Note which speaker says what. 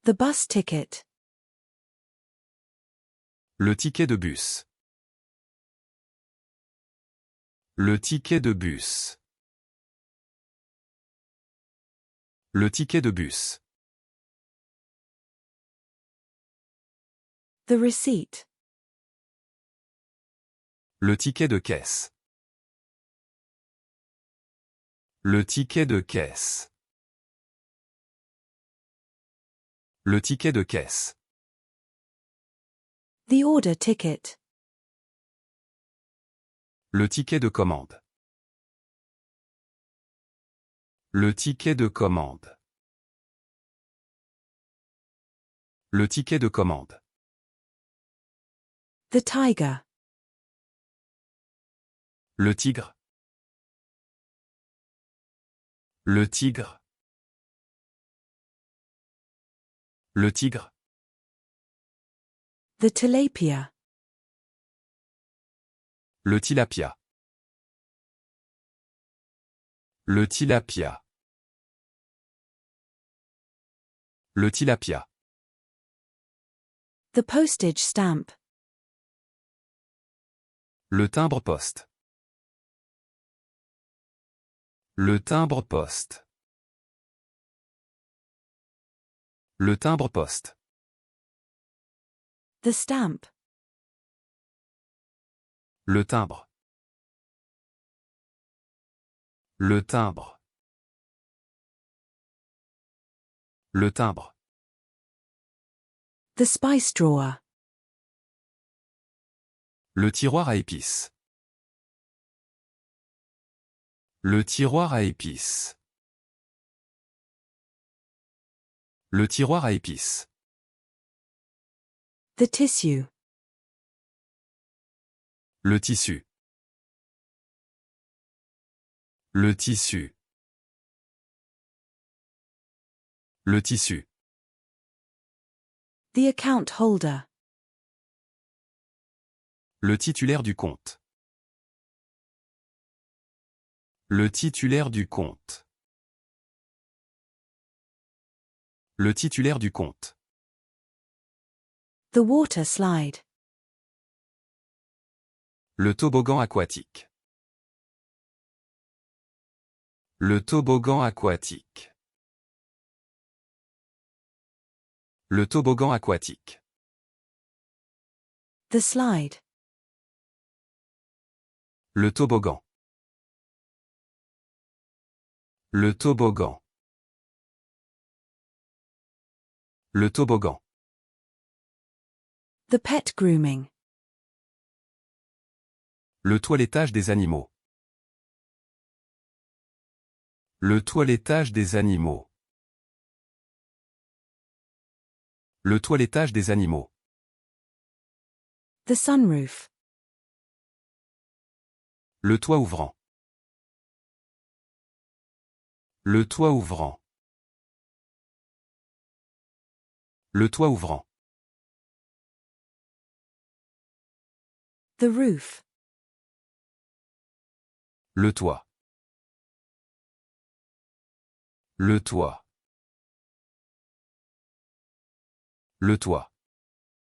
Speaker 1: The bus ticket.
Speaker 2: Le ticket de bus. Le ticket de bus. Le ticket de bus.
Speaker 1: The receipt.
Speaker 2: Le ticket de caisse. Le ticket de caisse. Le ticket de caisse.
Speaker 1: The order ticket.
Speaker 2: Le ticket de commande. Le ticket de commande. Le ticket de commande.
Speaker 1: The tiger.
Speaker 2: Le tigre. Le tigre. Le tigre.
Speaker 1: The tilapia.
Speaker 2: Le tilapia. Le tilapia. Le tilapia.
Speaker 1: The postage stamp.
Speaker 2: Le timbre-poste. Le timbre-poste. Le timbre-poste.
Speaker 1: The stamp.
Speaker 2: Le timbre. Le timbre. Le timbre.
Speaker 1: The spice drawer.
Speaker 2: Le tiroir à épices. Le tiroir à épices. Le tiroir à épices.
Speaker 1: The tissue.
Speaker 2: Le tissu. Le tissu. Le tissu.
Speaker 1: The account holder.
Speaker 2: Le titulaire du compte. Le titulaire du compte. Le titulaire du compte.
Speaker 1: The water slide.
Speaker 2: Le toboggan aquatique. Le toboggan aquatique. Le toboggan aquatique.
Speaker 1: The slide.
Speaker 2: Le toboggan. Le toboggan. Le toboggan.
Speaker 1: The pet grooming.
Speaker 2: Le toilettage des animaux. Le toilettage des animaux. Le toilettage des animaux.
Speaker 1: The sunroof.
Speaker 2: Le toit ouvrant. Le toit ouvrant. Le toit ouvrant.
Speaker 1: The roof.
Speaker 2: Le toit. Le toit. Le toit.